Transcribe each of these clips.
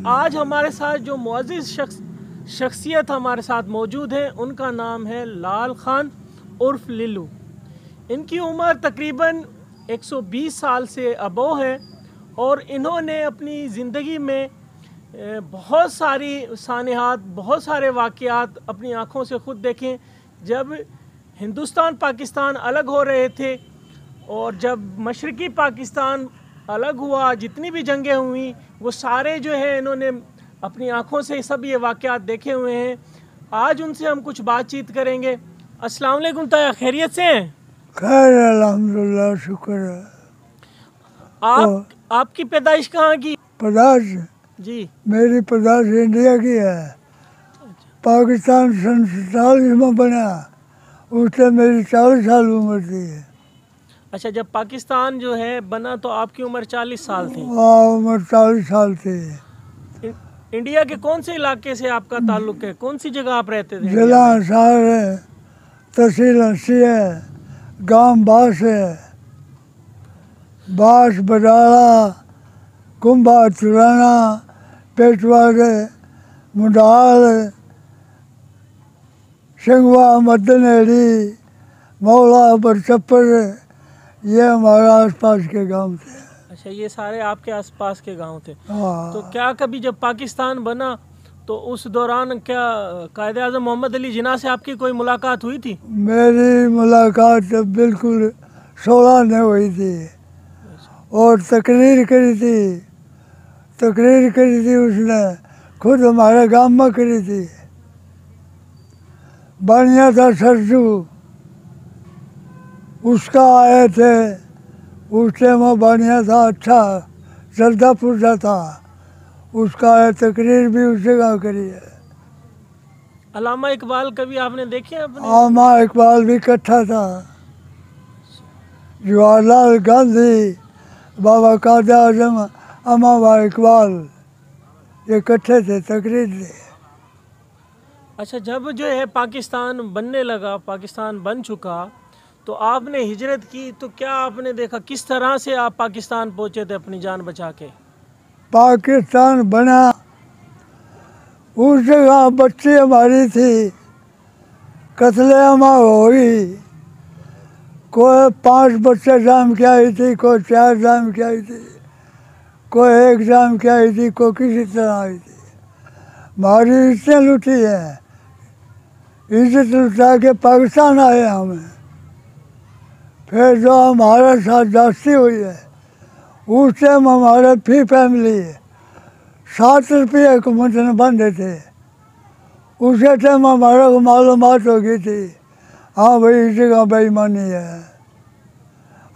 आज हमारे साथ जो मुअज़्ज़िज़ शख्सियत हमारे साथ मौजूद है, उनका नाम है लाल खान उर्फ लिल्लू। इनकी उम्र तकरीबन 120 साल से अबव है और इन्होंने अपनी ज़िंदगी में बहुत सारी सानिहात, बहुत सारे वाक़यात अपनी आँखों से ख़ुद देखें। जब हिंदुस्तान पाकिस्तान अलग हो रहे थे और जब मशरक़ी पाकिस्तान अलग हुआ, जितनी भी जंगें हुई वो सारे जो है इन्होंने अपनी आँखों से सब ये वाक़यात देखे हुए हैं। आज उनसे हम कुछ बातचीत करेंगे। अस्सलाम वालेकुम ताया, खैरियत से हैं? खैर अल्हम्दुलिल्लाह, शुक्र है। आपकी पैदाइश कहाँ की? पैदाइश जी, मेरी पैदाइश इंडिया की है। पाकिस्तान सन 47 में बना, उससे मेरी 40 साल उम्र थी। अच्छा, जब पाकिस्तान जो है बना तो आपकी उम्र 40 साल थी। उम्र 40 साल थी। इंडिया के कौन से इलाके से आपका ताल्लुक है? कौन सी जगह आप रहते थे? जिला अंसार है, तहसील हंसी है, गांव बास है, बास बडाला, कुंभा चुराना, पेटवाड़े, मुंडाल, शिंगवा, मदनेड़ी, मौला, बरचप्पर, ये हमारे आसपास के गांव थे। अच्छा, ये सारे आपके आसपास के गांव थे। हाँ। तो क्या कभी जब पाकिस्तान बना तो उस दौरान क्या कायदे आज़म मोहम्मद अली जिन्ना से आपकी कोई मुलाकात हुई थी? मेरी मुलाकात बिल्कुल 16 ने हुई थी और तकरीर करी थी उसने खुद हमारे गांव में करी थी। बढ़िया था सरजू, उसका आए थे, उस टाइम बढ़िया था, अच्छा चलता पुरता था। उसका आए तकरीर भी उस जगह करी है। अल्लामा इकबाल कभी आपने देखे अपने? आमा इकबाल भी इकट्ठा था। जवाहरलाल गांधी, बाबा कायदे आज़म, अमावा इकबाल, ये इकट्ठे थे, तकरीर थे। अच्छा, जब जो है पाकिस्तान बनने लगा, पाकिस्तान बन चुका, तो आपने हिजरत की, तो क्या आपने देखा किस तरह से आप पाकिस्तान पहुंचे थे अपनी जान बचा के? पाकिस्तान बना, उस जगह बच्ची हमारी थी, कत्लेआम हुई। कोई 5 बच्चे जाम के आई थी, कोई 4 जाम के आई थी, कोई 1 जाम के आई थी, कोई किसी तरह आई थी। हमारी इज्जत लुटी है, इज्जत लुटा के पाकिस्तान आए हमें। फिर जो हमारे साथ जास्ती हुई है, उस टाइम हमारे फी फैमिली 7 रुपये को मटन बंदे थे। उसी टाइम हमारे को मालूमात हो गई थी, हाँ भाई इस जगह बेईमानी है।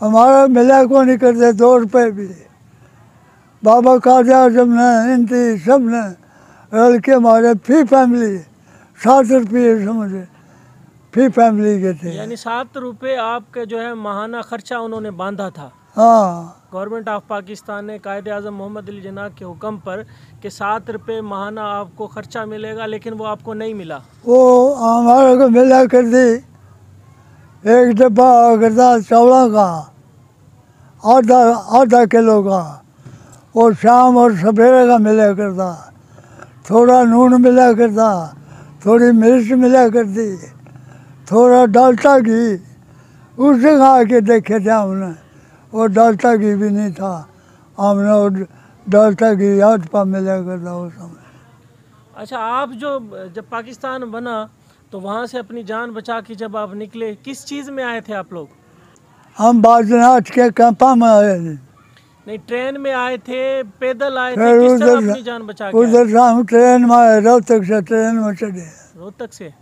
हमारा मिला को नहीं करते 2 रुपये भी। बाबा कायदे आज़म ने, इनती सब ने रल के हमारे फी फैमिली 7 रुपये समझे फी फैमिली के थे। यानी 7 रुपये आपका जो है माहाना खर्चा उन्होंने बांधा था। हाँ, गवर्नमेंट ऑफ पाकिस्तान ने कायदे आज़म मोहम्मद अली जिन्ना के हुक्म पर कि 7 रुपये माहाना आपको खर्चा मिलेगा, लेकिन वो आपको नहीं मिला। वो हमारे को मिला कर दी। एक डब्बा करता चावला का आधा किलो का, और शाम और सवेरे का मिला करता। थोड़ा नून मिला करता, थोड़ी मिर्च मिला करती, थोड़ा डालता घी। उस जगह आके देखे थे हमने, और डालता घी भी नहीं था। हमने और डालता घी हाथ पा मिला करता उस समय। अच्छा, आप जो जब पाकिस्तान बना तो वहाँ से अपनी जान बचा के जब आप निकले, किस चीज़ में आए थे आप लोग? हम बाजनाथ के कैंपा में आए थे। नहीं, ट्रेन में आए थे, पैदल आए थे, फिर किस तरह अपनी जान बचा के आए? उधर से हम ट्रेन में आए, रोहतक से ट्रेन में चढ़े। रोहतक से?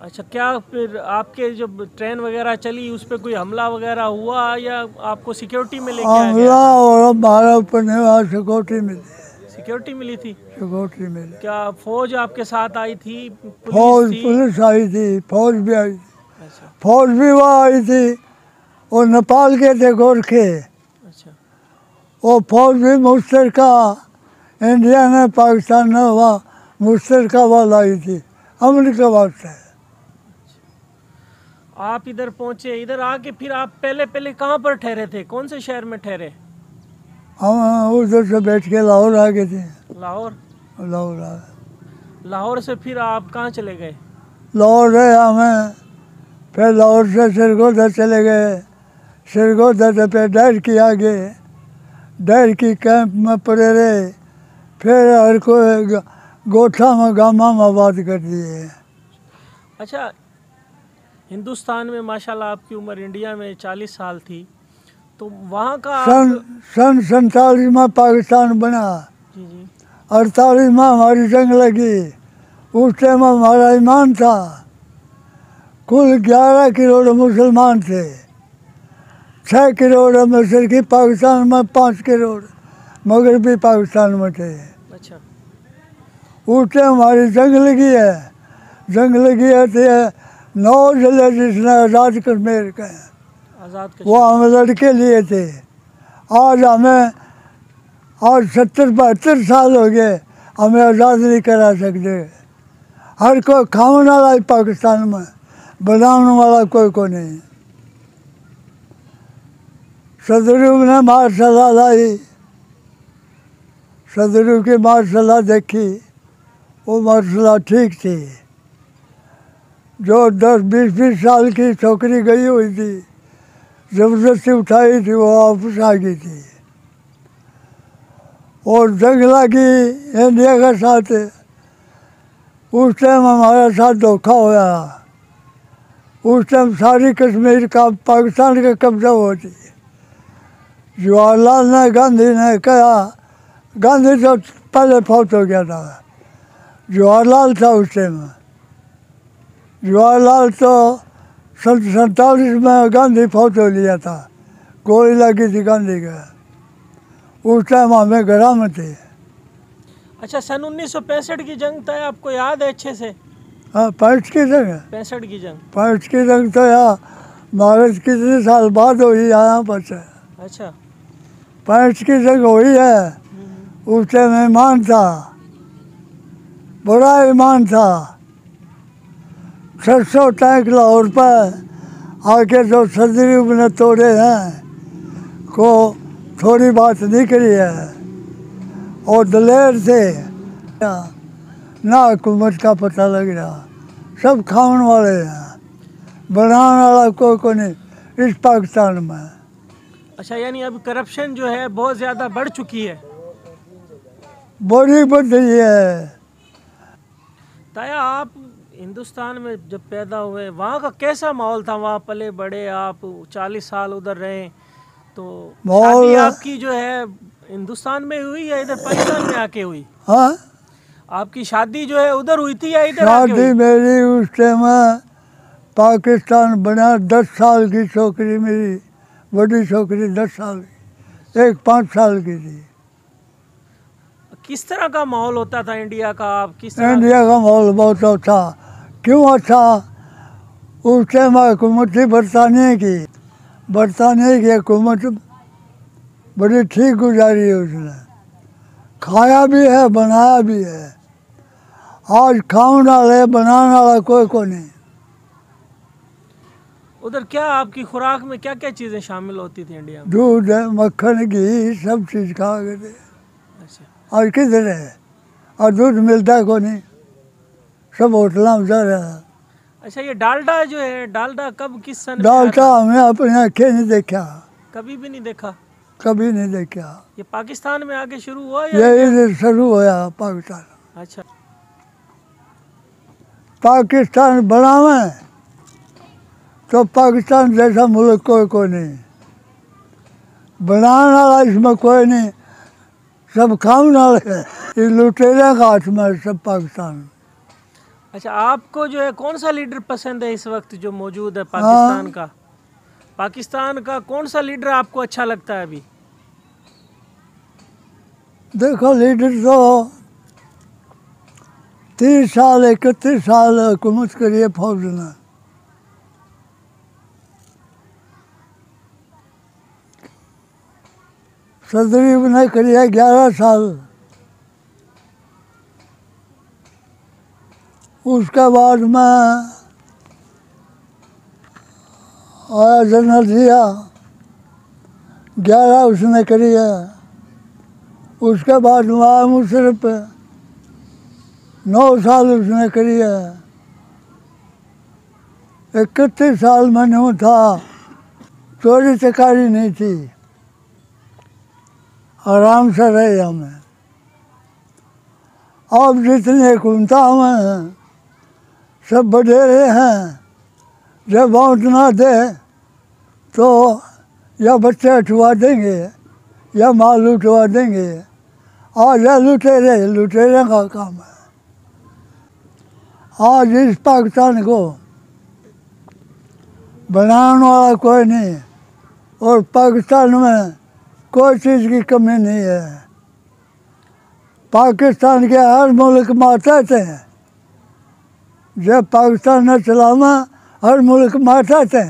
अच्छा, क्या फिर आपके जब ट्रेन वगैरह चली उस पर कोई हमला वगैरह हुआ या आपको सिक्योरिटी में लेके आया हमला गया? और हमारे ऊपर नहीं हुआ, सिक्योरिटी मिली। सिक्योरिटी मिली थी? सिक्योरिटी मिली। क्या फौज आपके साथ आई थी? फौज थी? पुलिस आई थी, फौज भी आई थी। अच्छा फौज भी वहाँ आई थी, और नेपाल के थे गोरखे। अच्छा। वो फौज भी मुश्तरका, इंडिया ने पाकिस्तान ने वहाँ मुश्तरका वाला आई थी, अमेरिका वास्ते। आप इधर पहुंचे, इधर आके फिर आप पहले कहाँ पर ठहरे थे? कौन से शहर में ठहरे? हम उधर से बैठ के लाहौर आ गए थे। लाहौर? लाहौर आ गए। लाहौर से फिर आप कहाँ चले गए? लाहौर है हमें, फिर लाहौर से सरगोदा चले गए। सरगोदा से फिर डर की आगे, डर की कैंप में पड़े रहे। फिर हर कोई गोठा में गामा में आबाद कर दिए। अच्छा, हिंदुस्तान में माशाल्लाह आपकी उम्र इंडिया में 40 साल थी, तो वहाँ का सन 47 में पाकिस्तान बना। जी जी। 48 में हमारी जंग लगी। उस टाइम हमारा ईमान था। कुल 11 करोड़ मुसलमान थे। 6 करोड़ मशरकी पाकिस्तान में, 5 करोड़ मगरबी पाकिस्तान में थे। अच्छा। उस टाइम हमारी जंग लगी है। जंग लगी है तो 9 जिले जिसने आज़ाद कश्मीर का आज़ाद वो हम लड़के लिए थे। आज 70-72 साल हो गए, हमें आज़ाद नहीं करा सकते। हर कोई खाने वाला ही पाकिस्तान में, बनाने वाला कोई को नहीं। सदरू ने मार्शल लाई, सदरू की मार्शल देखी, वो मार्शल ठीक थी। जो 10-20 साल की छोकरी गई हुई थी, ज़बरदस्ती उठाई थी, वो वापस आ गई थी। और जंग लगी इंडिया के साथ। उस टाइम हमारा साथ धोखा होया। उस टाइम सारी कश्मीर का पाकिस्तान का कब्जा हुआ थी। जवाहरलाल ने, गांधी ने कहा, गांधी तो पहले फौत हो गया था, जवाहरलाल था उस टाइम। जवाहरलाल तो 47 में गांधी फौत हो लिया था, गोली लगी थी गांधी का। उस टाइम हमें घरा में थे। अच्छा, सन 1965 की जंग तो आपको याद है अच्छे से? हाँ, 65 की जंग। 65 की जंग। 65 की जंग तो यार भारत कितने साल बाद हुई यहाँ पर से। अच्छा। 65 की जंग हुई है। उस टाइम ईमान था, बड़ा ईमान था। 600 टैंक लाहौर पर आके जो सदरी ने तोड़े हैं, को थोड़ी बात नहीं करी है। और दलेर थे ना, हुकूमत का पता लग रहा। सब खाने वाले हैं, बनाने वाला कोई को नहीं इस पाकिस्तान में। अच्छा, यानी अब करप्शन जो है बहुत ज़्यादा बढ़ चुकी है? बड़ी बढ़ रही है। ताया, आप हिंदुस्तान में जब पैदा हुए, वहाँ का कैसा माहौल था? वहाँ पले बड़े आप, 40 साल उधर रहे, तो शादी आपकी जो है हिंदुस्तान में हुई या इधर पाकिस्तान में आके हुई? हाँ, आपकी शादी जो है उधर हुई थी या इधर आके शादी हुई? मेरी उस टाइम पाकिस्तान बना। 10 साल की छोकरी मेरी, बड़ी छोकरी 10 साल की, एक 5 साल की थी। किस तरह का माहौल होता था इंडिया का? आप किस तरह? इंडिया का माहौल बहुत अच्छा। क्यों अच्छा? उस टाइम हुकूमत थी बरतानिया की। बरतानिया की हुकूमत बड़ी ठीक गुजारी है। उसने खाया भी है, बनाया भी है। आज खाने वाले, बनाने वाला कोई को नहीं। उधर क्या आपकी खुराक में क्या क्या चीज़ें शामिल होती थी इंडिया में? दूध है, मक्खन, घी, सब चीज़ खा गए थे। अच्छा। और किधर है? और दूध मिलता को नहीं, सब होटल में जा रहा है। अच्छा, ये डालडा जो है, डालडा कब, किस सन में डालडा आया? हमने अपनी आँखें नहीं देखा, कभी भी नहीं देखा? कभी नहीं देखा। ये पाकिस्तान में आके शुरू हुआ या? यही शुरू होया पाकिस्तान। अच्छा। पाकिस्तान बनावे तो पाकिस्तान जैसा मुल्क कोई नहीं। बनाने वाला इसमें कोई नहीं, सब खाने वाले हैं। ये लुटेरे का हाथ में सब पाकिस्तान। अच्छा, आपको जो है कौन सा लीडर पसंद है इस वक्त जो मौजूद है पाकिस्तान का? पाकिस्तान का कौन सा लीडर आपको अच्छा लगता है अभी? देखो, लीडर तो 30 साल 31 साल हुकूमत करिए फौज ने। सदरी ने करिए 11 साल। उसके बाद में आया जनरल जिया, 11 उसने करी है। उसके बाद नवाब मुशर्रफ 9 साल उसने किया। 31 साल मैंने था, चोरी चकारी नहीं थी, आराम से रहे हमें। अब जितने हुकूमत हैं सब बडेरे हैं, जब वोट ना दे तो या बच्चे उठवा देंगे या माल उठवा देंगे। आज या लुटेरे का काम है। आज इस पाकिस्तान को बनाने वाला कोई नहीं, और पाकिस्तान में कोई चीज़ की कमी नहीं है। पाकिस्तान के हर मुल्क में आते थे, जब पाकिस्तान ने चलाना हर मुल्क में आते थे।